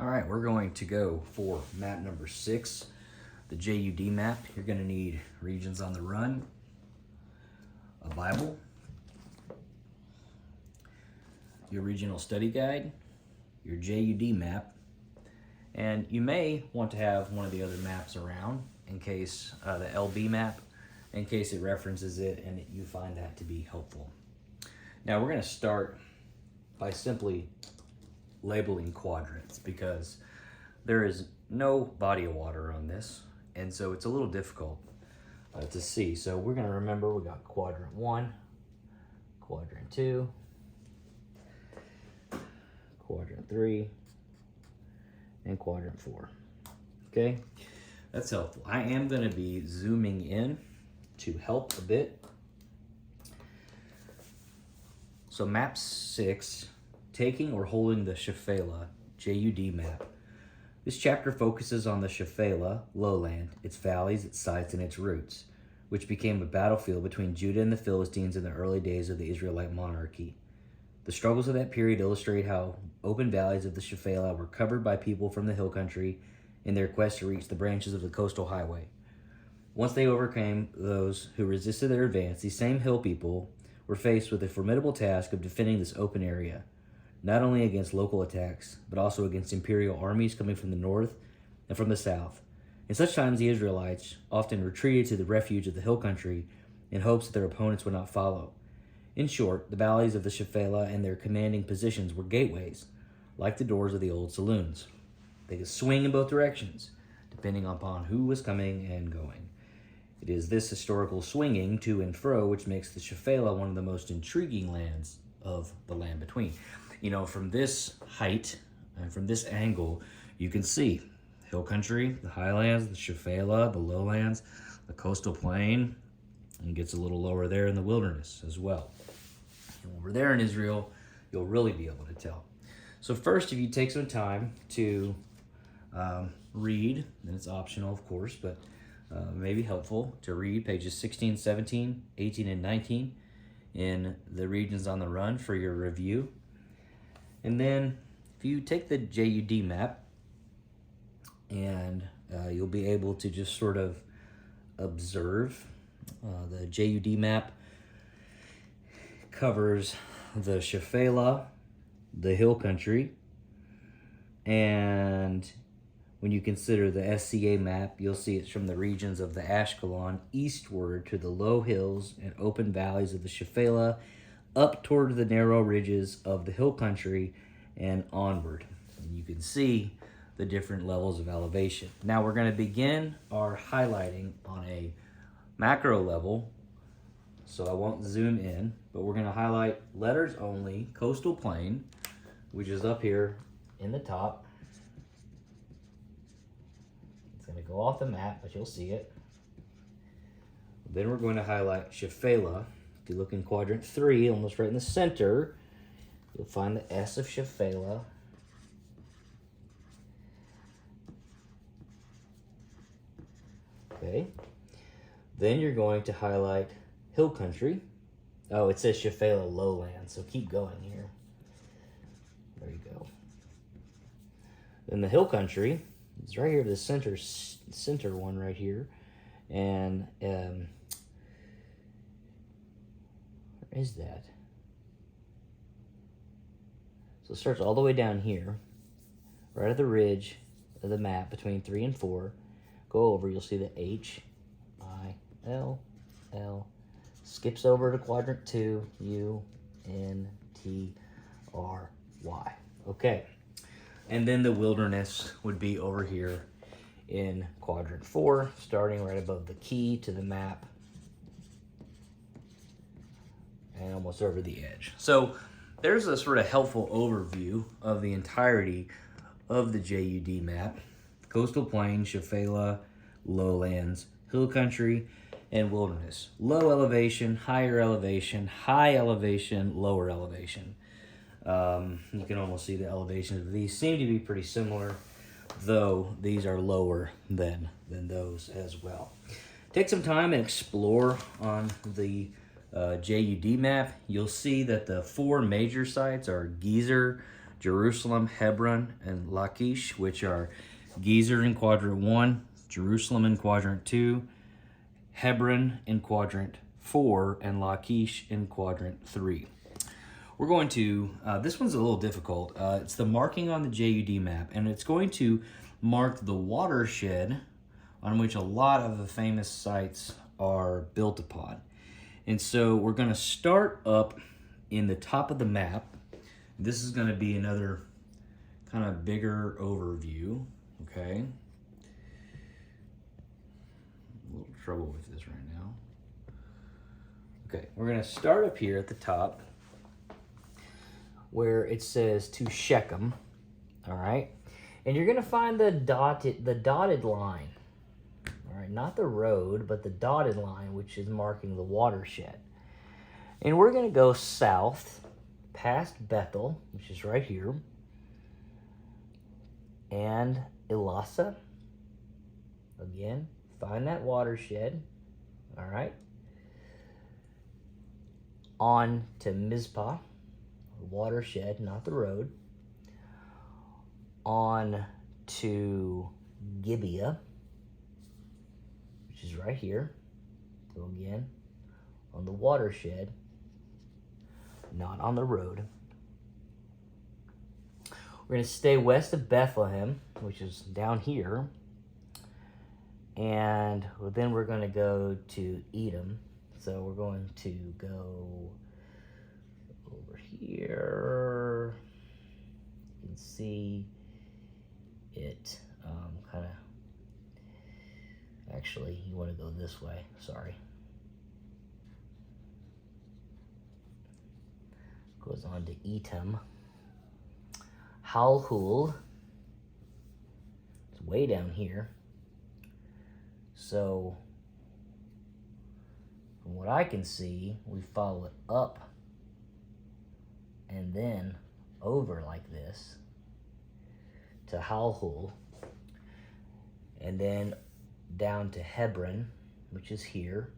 All right, we're going to go for map number 6, the JUD map. You're going to need regions on the run, a Bible, your regional study guide, your JUD map, and you may want to have one of the other maps around in case, the LB map, in case it references it and you find that to be helpful. Now we're going to start by simply labeling quadrants because there is no body of water on this, and so it's a little difficult to see. So we're going to remember we got quadrant 1, quadrant 2, quadrant 3, and quadrant 4. Okay, that's helpful. I am going to be zooming in to help a bit. So map 6, taking or holding the Shephelah JUD map. This chapter focuses on the Shephelah lowland, its valleys, its sites, and its roots, which became a battlefield between Judah and the Philistines in the early days of the Israelite monarchy. The struggles of that period illustrate how open valleys of the Shephelah were covered by people from the hill country in their quest to reach the branches of the coastal highway. Once they overcame those who resisted their advance, these same hill people were faced with the formidable task of defending this open area, not only against local attacks, but also against imperial armies coming from the north and from the south. In such times, the Israelites often retreated to the refuge of the hill country in hopes that their opponents would not follow. In short, the valleys of the Shephelah and their commanding positions were gateways, like the doors of the old saloons. They could swing in both directions, depending upon who was coming and going. It is this historical swinging to and fro which makes the Shephelah one of the most intriguing lands of the land between. You know, from this height and from this angle, you can see hill country, the highlands, the Shephelah, the lowlands, the coastal plain, and it gets a little lower there in the wilderness as well. And when we're there in Israel, you'll really be able to tell. So first, if you take some time to read, and it's optional, of course, but may be helpful to read pages 16, 17, 18, and 19 in the regions on the run for your review. And then if you take the JUD map, and you'll be able to just sort of observe. The JUD map covers the Shephelah, the hill country, and when you consider the SCA map, you'll see it's from the regions of the Ashkelon eastward to the low hills and open valleys of the Shephelah, up toward the narrow ridges of the hill country and onward. And you can see the different levels of elevation. Now we're going to begin our highlighting on a macro level, so I won't zoom in, but we're going to highlight letters only, coastal plain, which is up here in the top. It's going to go off the map, but you'll see it. Then we're going to highlight Shephelah. If you look in quadrant 3, almost right in the center, you'll find the S of Shephelah. Okay. Then you're going to highlight hill country. Oh, it says Shephelah lowland, so keep going here. There you go. Then the hill country is right here, the center one right here. And where is that? So it starts all the way down here, right at the ridge of the map between 3 and 4. Go over, you'll see the H, I, L, L, skips over to quadrant 2, U, N, T, R, Y. Okay, and then the wilderness would be over here in quadrant 4, starting right above the key to the map and almost over the edge. So there's a sort of helpful overview of the entirety of the JUD map. Coastal plain, Shephelah, lowlands, hill country, and wilderness. Low elevation, higher elevation, high elevation, lower elevation. You can almost see the elevations of these seem to be pretty similar, though these are lower than those as well. Take some time and explore on the JUD map. You'll see that the 4 major sites are Gezer, Jerusalem, Hebron, and Lachish, which are Gezer in quadrant 1, Jerusalem in quadrant 2, Hebron in quadrant 4, and Lachish in quadrant 3. We're going to, this one's a little difficult. It's the marking on the JUD map, and it's going to mark the watershed on which a lot of the famous sites are built upon. And so we're going to start up in the top of the map. This is going to be another kind of bigger overview, okay? A little trouble with this right now. Okay, we're going to start up here at the top where it says to Shechem, all right? And you're going to find the dotted line, all right? Not the road, but the dotted line, which is marking the watershed. And we're going to go south past Bethel, which is right here, and Elasa. Again, find that watershed, all right? On to Mizpah, watershed, not the road. On to Gibeah, which is right here. So again, on the watershed, not on the road. We're going to stay west of Bethlehem, which is down here. And then we're going to go to Edom. So we're going to go over here. You can see it kind of, actually, you want to go this way, sorry. Goes on to Etam. Halhul, it's way down here. So, from what I can see, we follow it up and then over like this to Halhul, and then down to Hebron, which is here.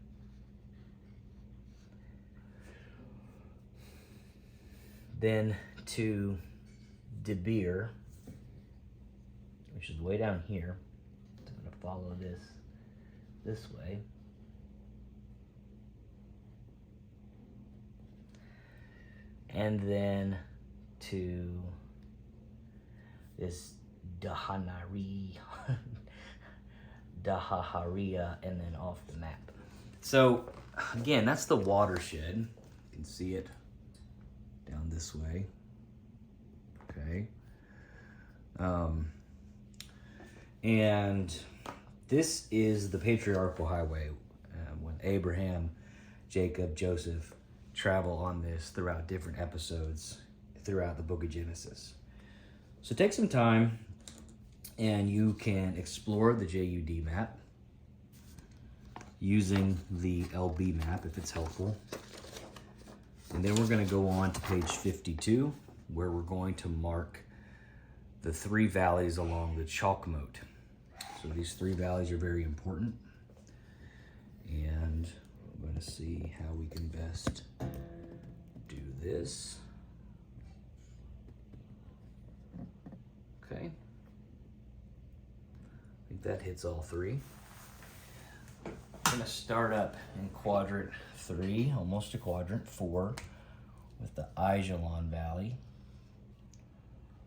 Then to Debir, which is way down here. So I'm going to follow this way. And then to this Daharia, and then off the map. So, again, that's the watershed. You can see it down this way. Okay. And this is the patriarchal highway when Abraham, Jacob, Joseph travel on this throughout different episodes throughout the book of Genesis. So take some time and you can explore the JUD map using the LB map if it's helpful. And then we're going to go on to page 52 where we're going to mark the 3 valleys along the Chalkmote. So these 3 valleys are very important. And I'm going to see how we can best do this. Okay. I think that hits all 3. I'm going to start up in quadrant 3, almost to quadrant 4, with the Ajalon Valley.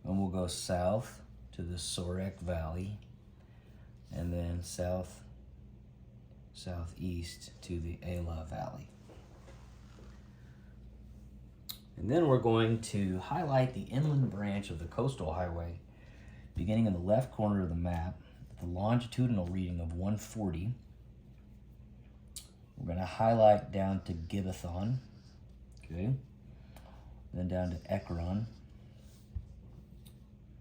And we'll go south to the Sorek Valley, and then southeast to the Elah Valley. And then we're going to highlight the inland branch of the coastal highway, beginning in the left corner of the map, with a longitudinal reading of 140. We're going to highlight down to Gibbethon, okay, then down to Ekron,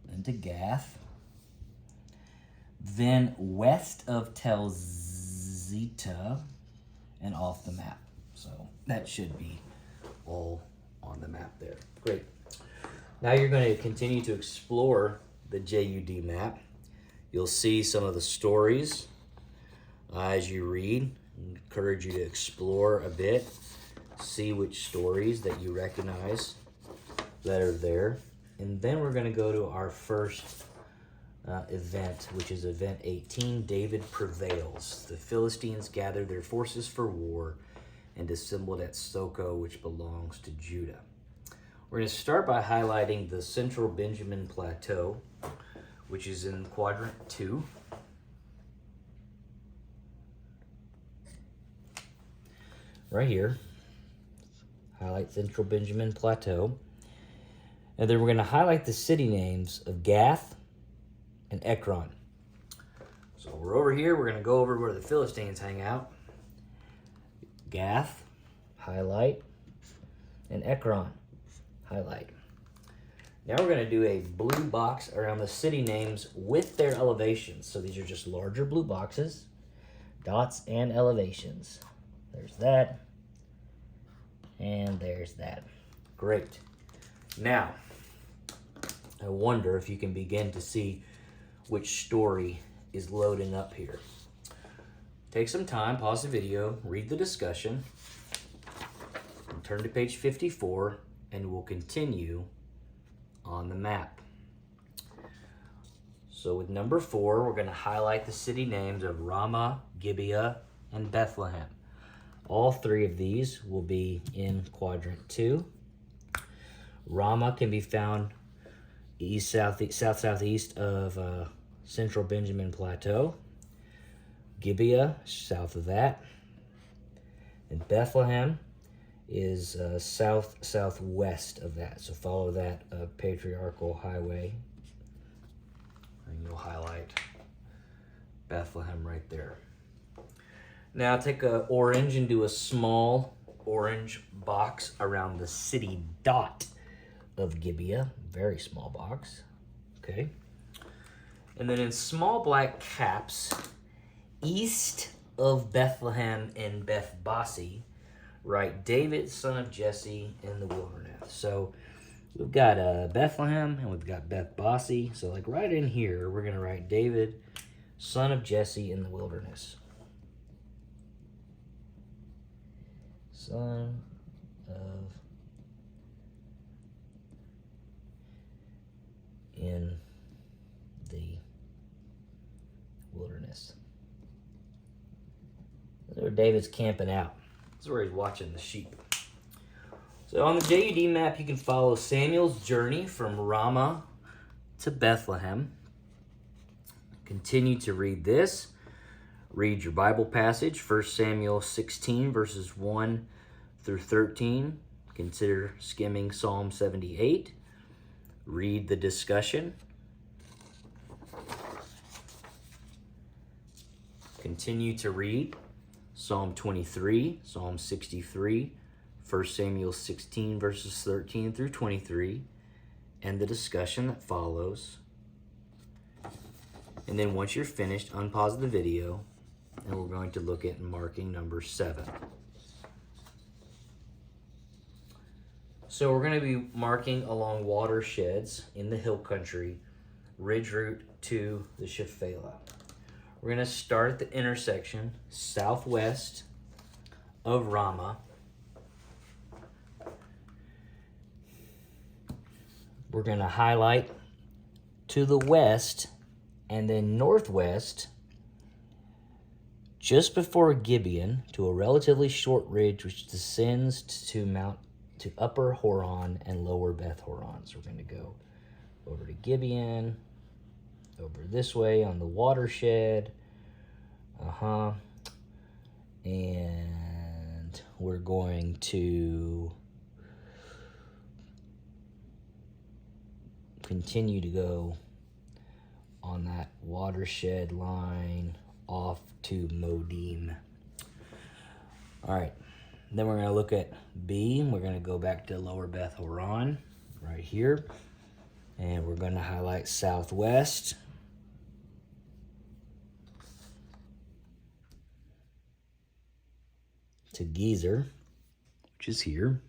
then to Gath, then west of Tel Zita and off the map. So that should be all on the map there. Great. Now you're going to continue to explore the JUD map. You'll see some of the stories as you read. I encourage you to explore a bit, see which stories that you recognize that are there. And then we're going to go to our first event, which is event 18, David prevails. The Philistines gathered their forces for war and assembled at Soko, which belongs to Judah. We're going to start by highlighting the central Benjamin Plateau, which is in quadrant 2. Right here. Highlight central Benjamin Plateau. And then we're going to highlight the city names of Gath and Ekron. So we're over here. We're going to go over where the Philistines hang out. Gath, highlight, and Ekron, highlight. Now we're going to do a blue box around the city names with their elevations. So these are just larger blue boxes, dots and elevations. There's that, and there's that. Great. Now, I wonder if you can begin to see which story is loading up here. Take some time, pause the video, read the discussion, and turn to page 54, and we'll continue on the map. So with number 4, we're going to highlight the city names of Ramah, Gibeah, and Bethlehem. All 3 of these will be in quadrant 2. Ramah can be found southeast of central Benjamin Plateau. Gibeah, south of that. And Bethlehem is southwest of that. So follow that patriarchal highway. And you'll highlight Bethlehem right there. Now take an orange and do a small orange box around the city dot of Gibeah. Very small box. Okay. And then in small black caps, east of Bethlehem and Beth-Bassi, write David, son of Jesse, in the wilderness. So we've got Bethlehem and we've got Beth-Bassi. So like right in here, we're going to write David, son of Jesse, in the wilderness. Son of in the wilderness. This is where David's camping out. This is where he's watching the sheep. So on the JUD map, you can follow Samuel's journey from Ramah to Bethlehem. Continue to read this. Read your Bible passage, 1 Samuel 16, verses 1 through 13. Consider skimming Psalm 78. Read the discussion. Continue to read Psalm 23, Psalm 63, 1 Samuel 16, verses 13 through 23, and the discussion that follows. And then once you're finished, unpause the video, and we're going to look at marking number 7. So we're going to be marking along watersheds in the hill country, ridge route to the Shephelah. We're going to start at the intersection southwest of Ramah. We're going to highlight to the west and then northwest just before Gibeon to a relatively short ridge which descends to Upper Horon and Lower Beth Horon. So we're going to go over to Gibeon, over this way on the watershed. And we're going to continue to go on that watershed line off to Modim. All right. Then we're going to look at B. We're going to go back to Lower Beth Horon right here. And we're going to highlight southwest. To Gezer, which is here.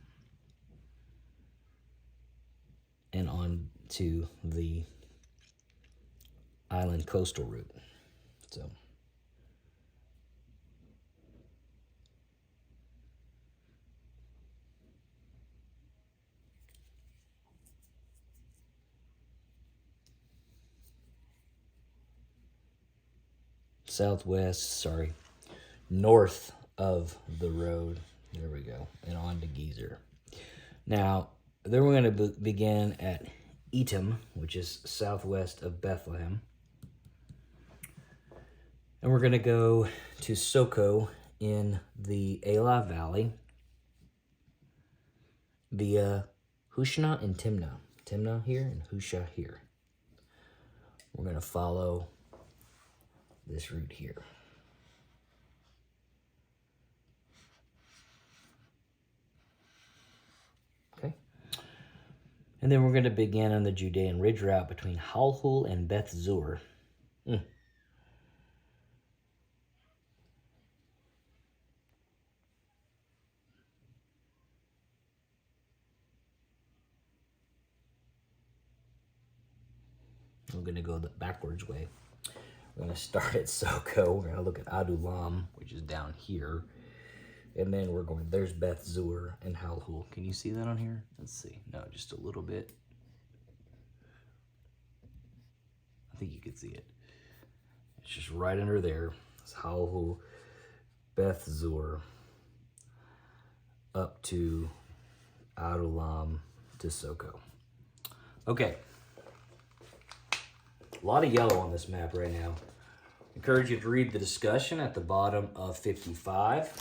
And on to the island coastal route. So north of the road. There we go, and on to Gezer. Now, then we're going to begin at Etam, which is southwest of Bethlehem. And we're going to go to Soko in the Elah Valley via Hushna and Timnah. Timnah here and Husha here. We're going to follow this route here. Okay. And then we're going to begin on the Judean Ridge route between Halhul and Beth Zur. We're going to go the backwards way. We're going to start at Soko. We're going to look at Adulam, which is down here. And then we're going, there's Beth Zur and Halhul. Can you see that on here? Let's see. No, just a little bit. I think you can see it. It's just right under there. It's Halhul, Beth Zur, up to Adulam to Soko. Okay. A lot of yellow on this map right now. Encourage you to read the discussion at the bottom of 55.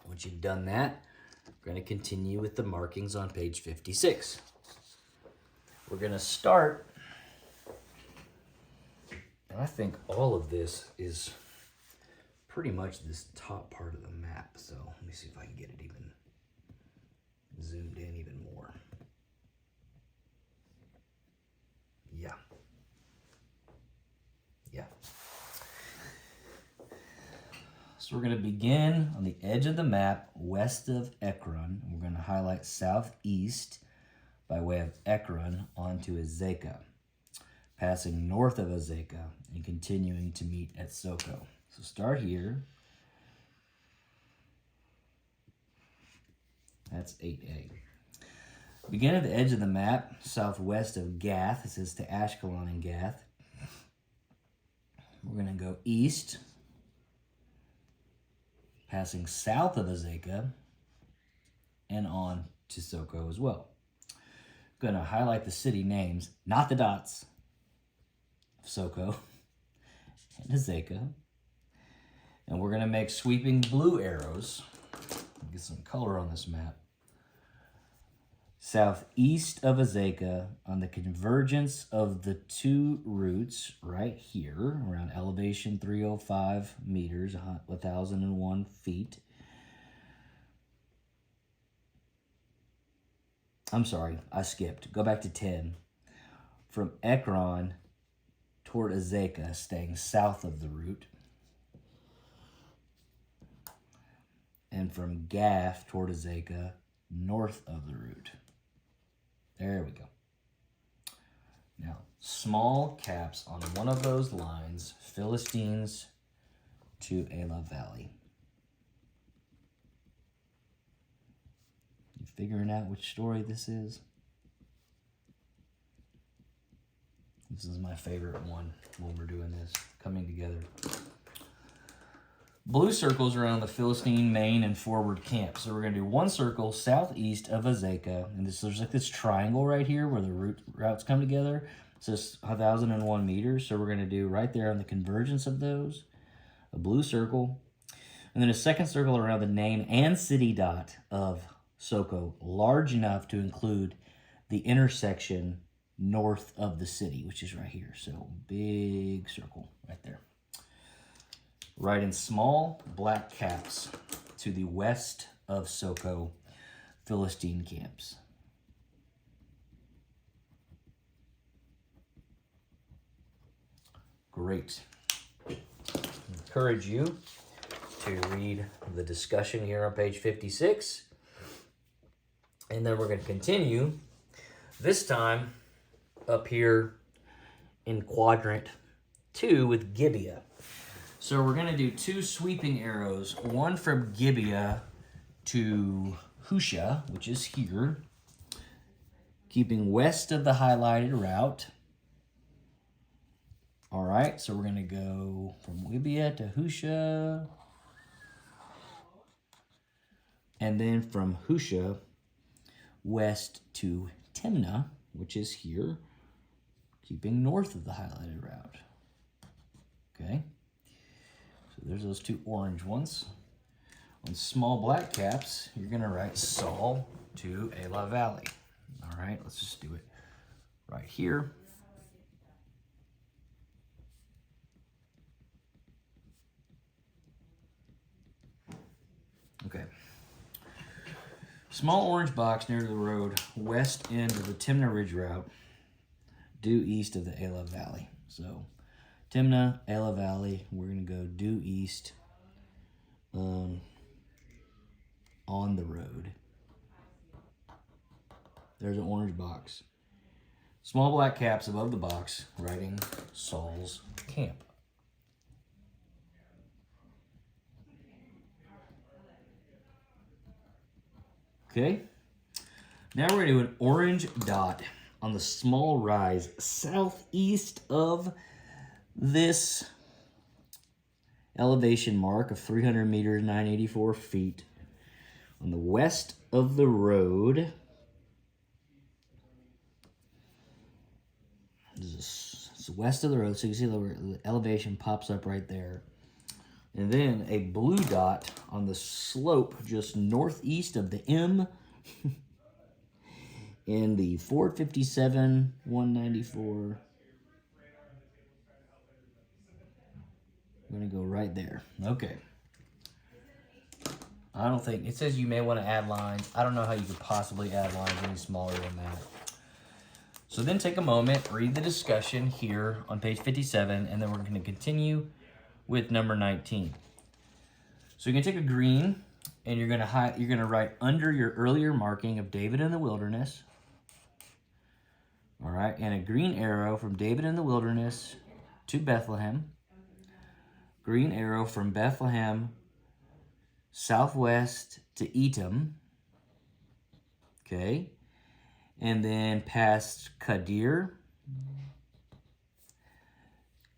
Once you've done that, we're going to continue with the markings on page 56. We're going to start, and I think all of this is pretty much this top part of the map. So let me see if I can get it even zoomed in even more. Yeah. Yeah. So we're going to begin on the edge of the map west of Ekron. We're going to highlight southeast by way of Ekron onto Azekah, passing north of Azekah and continuing to meet at Soko. So start here. That's 8A. Begin at the edge of the map southwest of Gath. It says to Ashkelon and Gath. We're going to go east, passing south of Azekah, and on to Soko as well. Going to highlight the city names, not the dots, of Soko and Azekah. And we're going to make sweeping blue arrows. Get some color on this map. Southeast of Azekah on the convergence of the two routes right here around elevation 305 meters, 1,001 feet. I'm sorry, I skipped. Go back to 10. From Ekron toward Azekah, staying south of the route. And from Gath toward Azekah, north of the route. There we go. Now, small caps on one of those lines, Philistines to Elah Valley. You figuring out which story this is? This is my favorite one when we're doing this, coming together. Blue circles around the Philistine main and forward camp. So we're going to do one circle southeast of Azekah. And there's like this triangle right here where the routes come together. So it's 1,001 meters. So we're going to do right there on the convergence of those, a blue circle. And then a second circle around the name and city dot of Soko, large enough to include the intersection north of the city, which is right here. So big circle right there. Write in small black caps to the west of Soko, Philistine camps. Great. Encourage you to read the discussion here on page 56. And then we're going to continue, this time up here in quadrant 2 with Gibeah. So we're going to do two sweeping arrows, one from Gibeah to Husha, which is here, keeping west of the highlighted route. All right, so we're going to go from Wibia to Husha. And then from Husha west to Timnah, which is here, keeping north of the highlighted route. Okay, so there's those two orange ones. On small black caps, you're going to write Saul to Elah Valley. All right, let's just do it right here. Okay. Small orange box near the road, west end of the Timnah Ridge route, due east of the Elah Valley. So, Timnah, Elah Valley, we're going to go due east on the road. There's an orange box. Small black caps above the box, writing Saul's camp. Okay, now we're going to do an orange dot on the small rise southeast of this elevation mark of 300 meters, 984 feet. On the west of the road, it's west of the road, so you can see the elevation pops up right there. And then a blue dot on the slope just northeast of the M in the 457, 194. I'm going to go right there. Okay. I don't think, it says you may want to add lines. I don't know how you could possibly add lines any smaller than that. So then take a moment, read the discussion here on page 57, and then we're going to continue with number 19. So you're going to take a green, and you're going to write under your earlier marking of David in the wilderness. All right, and a green arrow from David in the wilderness to Bethlehem. Green arrow from Bethlehem southwest to Etam. Okay, and then past Kadir,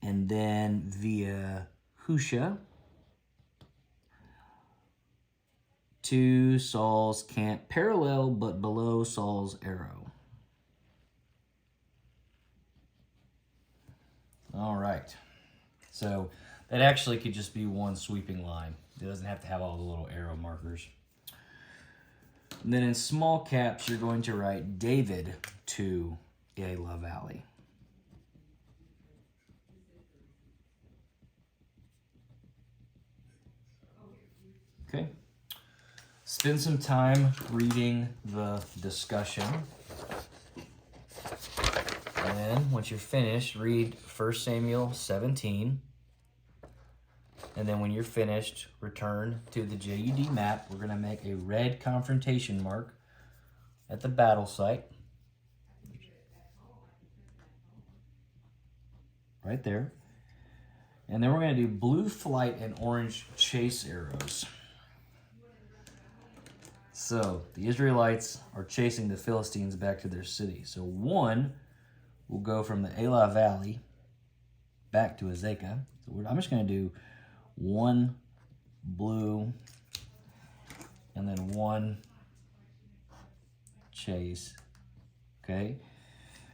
and then via Husha to Saul's camp, parallel but below Saul's arrow. All right, so that actually could just be one sweeping line. It doesn't have to have all the little arrow markers. And then in small caps, you're going to write David to Elah Valley. Okay. Spend some time reading the discussion. And then once you're finished, read 1 Samuel 17. And then when you're finished, return to the JUD map. We're going to make a red confrontation mark at the battle site. Right there. And then we're going to do blue flight and orange chase arrows. So the Israelites are chasing the Philistines back to their city. So one will go from the Elah Valley back to Azekah. So I'm just going to do one blue and then one chase. Okay.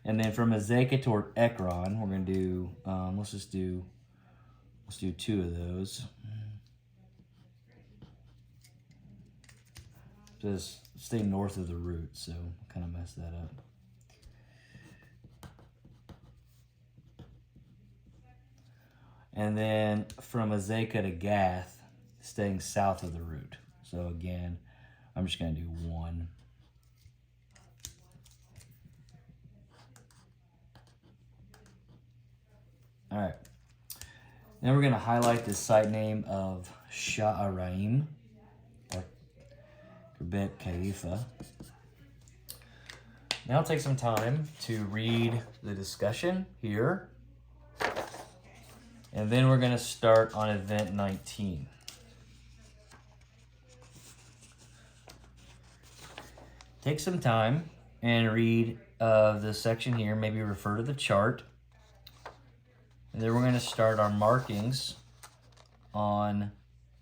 And then from Azekah toward Ekron, we're going to do, let's do two of those. Just stay north of the route, so kind of mess that up. And then from Azekah to Gath, staying south of the route. So again, I'm just going to do one. All right. Then we're going to highlight the site name of Sha'araim, or Bet Khalifa. Now take some time to read the discussion here. And then we're going to start on event 19. Take some time and read the section here. Maybe refer to the chart. And then we're going to start our markings on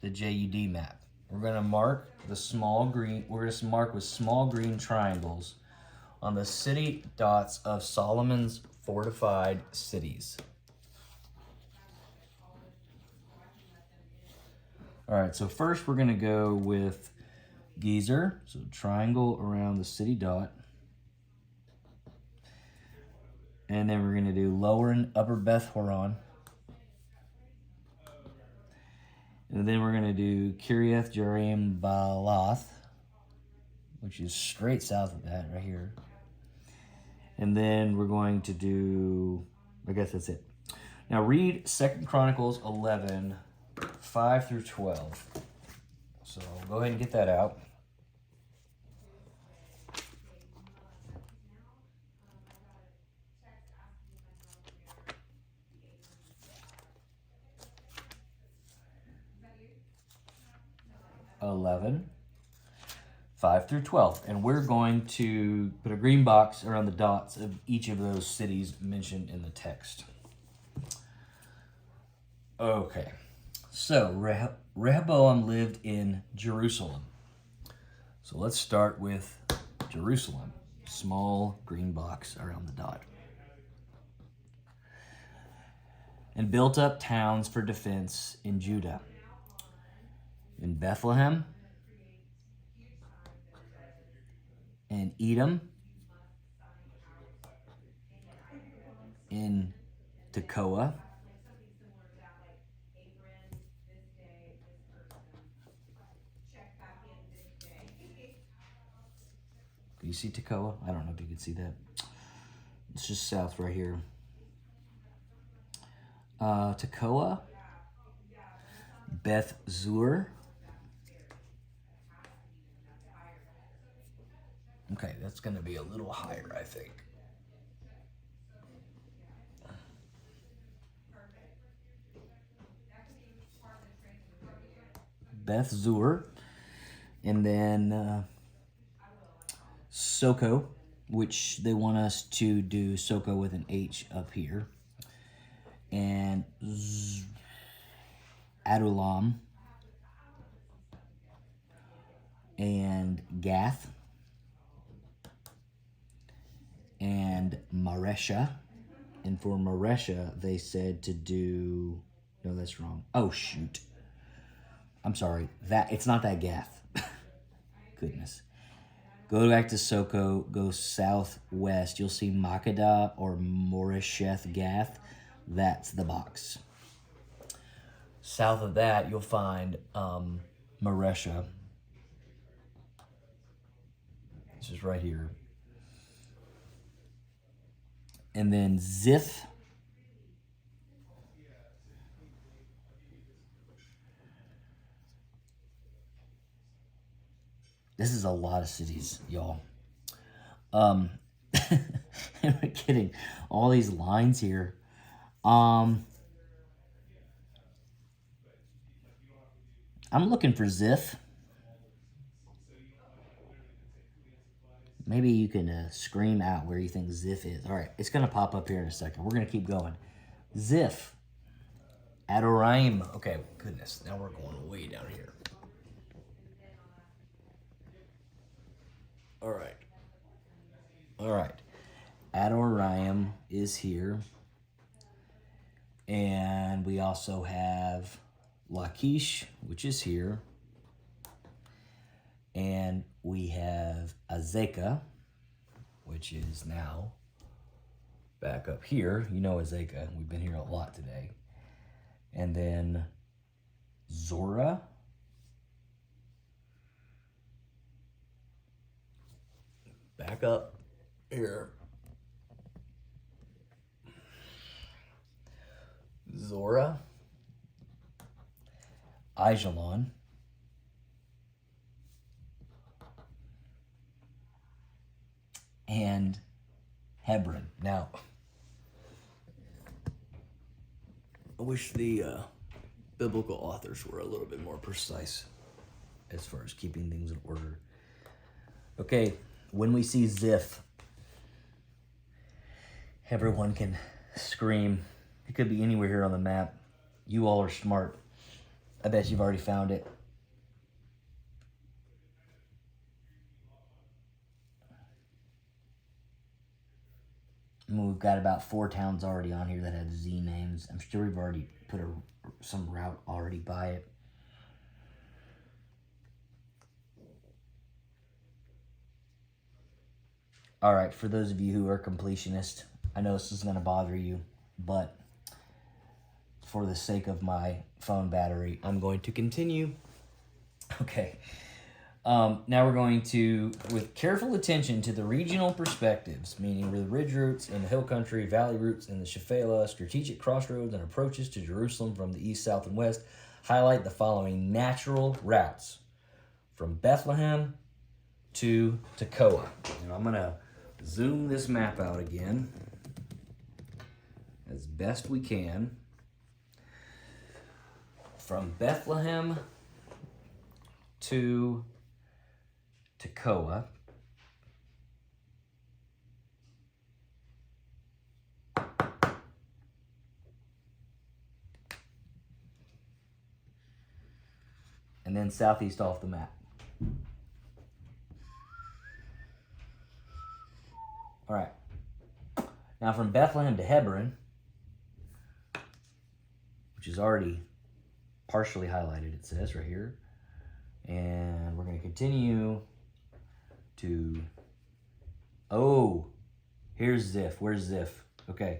the JUD map. We're going to mark the small green, we're going to mark with small green triangles on the city dots of Solomon's fortified cities. All right, so first we're going to go with Gezer, so triangle around the city dot. And then we're going to do Lower and Upper Beth Horon. And then we're going to do Kiriath Jearim Baalath, which is straight south of that right here. And then we're going to do, I guess that's it. Now read 2 Chronicles 11, 5 through 12. So go ahead and get that out. (11) 5 through 12. And we're going to put a green box around the dots of each of those cities mentioned in the text. Okay, so Rehoboam lived in Jerusalem. So let's start with Jerusalem. Small green box around the dot. And built up towns for defense in Judah. In Bethlehem, in Edom, in Tekoa, can you see Tekoa? I don't know if you can see that. It's just south right here. Tekoa, Beth Zur. Okay, that's going to be a little higher, I think. Beth Zur. And then Soko, which they want us to do Soko with an H up here. And Adullam. And Gath. And Maresha. And for Maresha, they said to do... No, that's wrong. Oh, shoot. I'm sorry. It's not that Gath. Goodness. Go back to Soko. Go southwest. You'll see Makkedah or Moresheth Gath. That's the box. South of that, you'll find Maresha. This is right here. And then Ziph. This is a lot of cities, y'all. I'm kidding. All these lines here. I'm looking for Ziph. Maybe you can scream out where you think Ziph is. All right, it's going to pop up here in a second. We're going to keep going. Ziph. Adoraim. Okay, goodness. Now we're going way down here. All right. All right. Adoraim is here. And we also have Lachish, which is here. And we have Azekah, which is now back up here. You know Azekah. We've been here a lot today. And then Zorah. Back up here. Zorah. Aijalon. And Hebron. Now, I wish the biblical authors were a little bit more precise as far as keeping things in order. Okay, when we see Ziph, everyone can scream It could be anywhere here on the map. You all are smart. I bet you've already found it. And we've got about 4 towns already on here that have Z names. I'm sure we've already put some route already by it. All right, for those of you who are completionists, I know this is going to bother you, but for the sake of my phone battery, I'm going to continue. Okay. Now we're going to, with careful attention to the regional perspectives, meaning the ridge routes in the hill country, valley routes in the Shephelah, strategic crossroads and approaches to Jerusalem from the east, south, and west, highlight the following natural routes from Bethlehem to Tekoa. And I'm going to zoom this map out again as best we can. From Bethlehem to Tekoa. And then southeast off the map. All right. Now from Bethlehem to Hebron, which is already partially highlighted, it says right here. And we're going to continue to, oh, here's Ziph. Where's Ziph? Okay.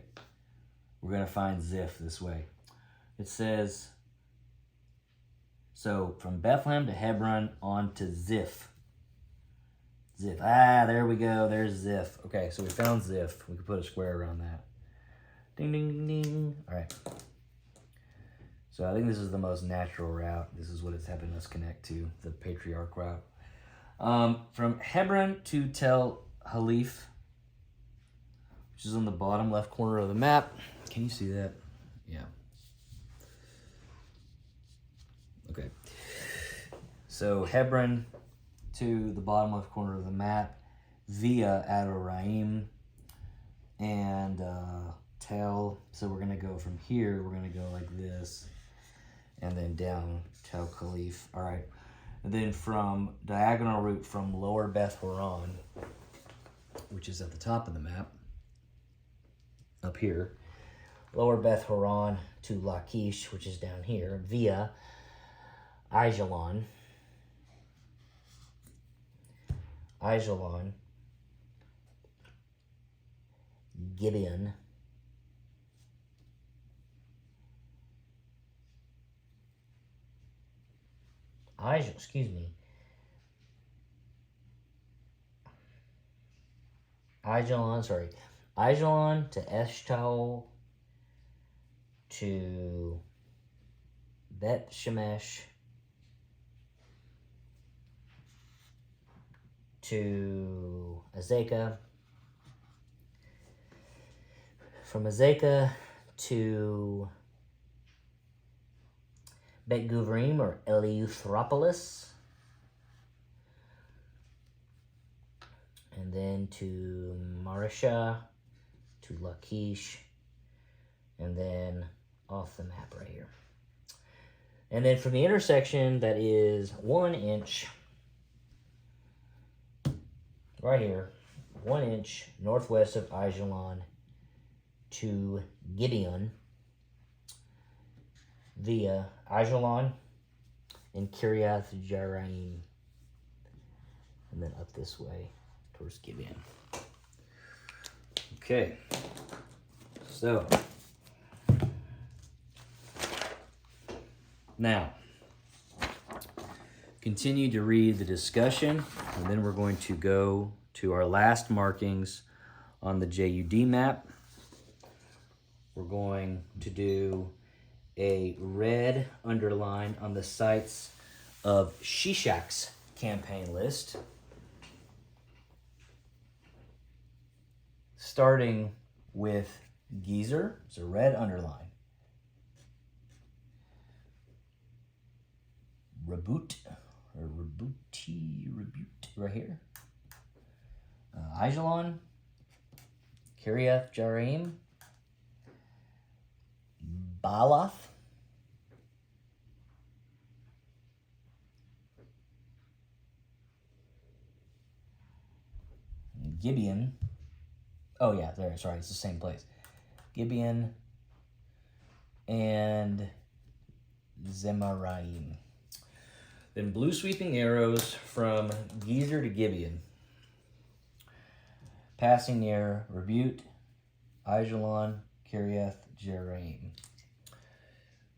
We're going to find Ziph this way. It says, so from Bethlehem to Hebron on to Ziph. Ziph. Ah, there we go. There's Ziph. Okay, so we found Ziph. We can put a square around that. Ding, ding, ding, ding. All right. So I think this is the most natural route. This is what it's having us connect to, the Patriarch route. From Hebron to Tel Halif, which is on the bottom left corner of the map. Can you see that? Yeah. Okay. So Hebron to the bottom left corner of the map via Adoraim and Tel. So we're going to go from here. We're going to go like this. And then down Tel Khalif. All right. And then from diagonal route from Lower Beth Horon, which is at the top of the map, up here, Lower Beth Horon to Lachish, which is down here, via Aijalon, Gibeon, Aijalon to Eshtaol to Bet Shemesh to Azekah, from Azekah to Bet Guvrim or Eleutheropolis, and then to Marisha, to Lachish, and then off the map right here. And then from the intersection that is 1 inch, right here, 1 inch northwest of Aijalon to Gibeon via Aijalon and Kiriath Jearim, and then up this way towards Gibeon. Okay, so now continue to read the discussion, and then we're going to go to our last markings on the JUD map. We're going to do a red underline on the sites of Shishak's campaign list, starting with Gezer. It's a red underline. Rebut, or Rebut, right here. Aijalon, Kiriath Jearim, Baalath. Gibeon. Oh yeah, there. Sorry, it's the same place. Gibeon and Zemaraim. Then blue sweeping arrows from Gezer to Gibeon, passing near Rebut, Aijalon, Kiriath, Jearim.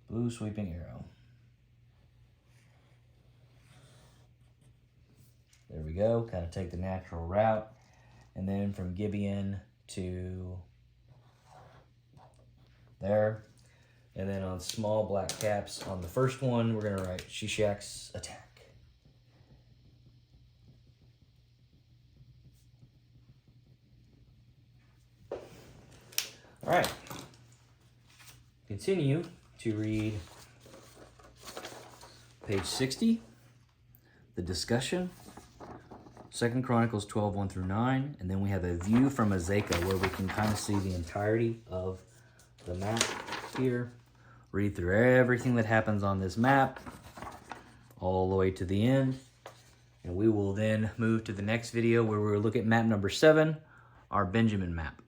Blue sweeping arrow. There we go. Kind of take the natural route. And then from Gibeon to there. And then on small black caps on the first one, we're going to write Shishak's attack. All right. Continue to read page 60, the discussion, 2 Chronicles 12, 1 through 9, and then we have a view from Azekah where we can kind of see the entirety of the map here. Read through everything that happens on this map all the way to the end. And we will then move to the next video where we'll look at map number 7, our Benjamin map.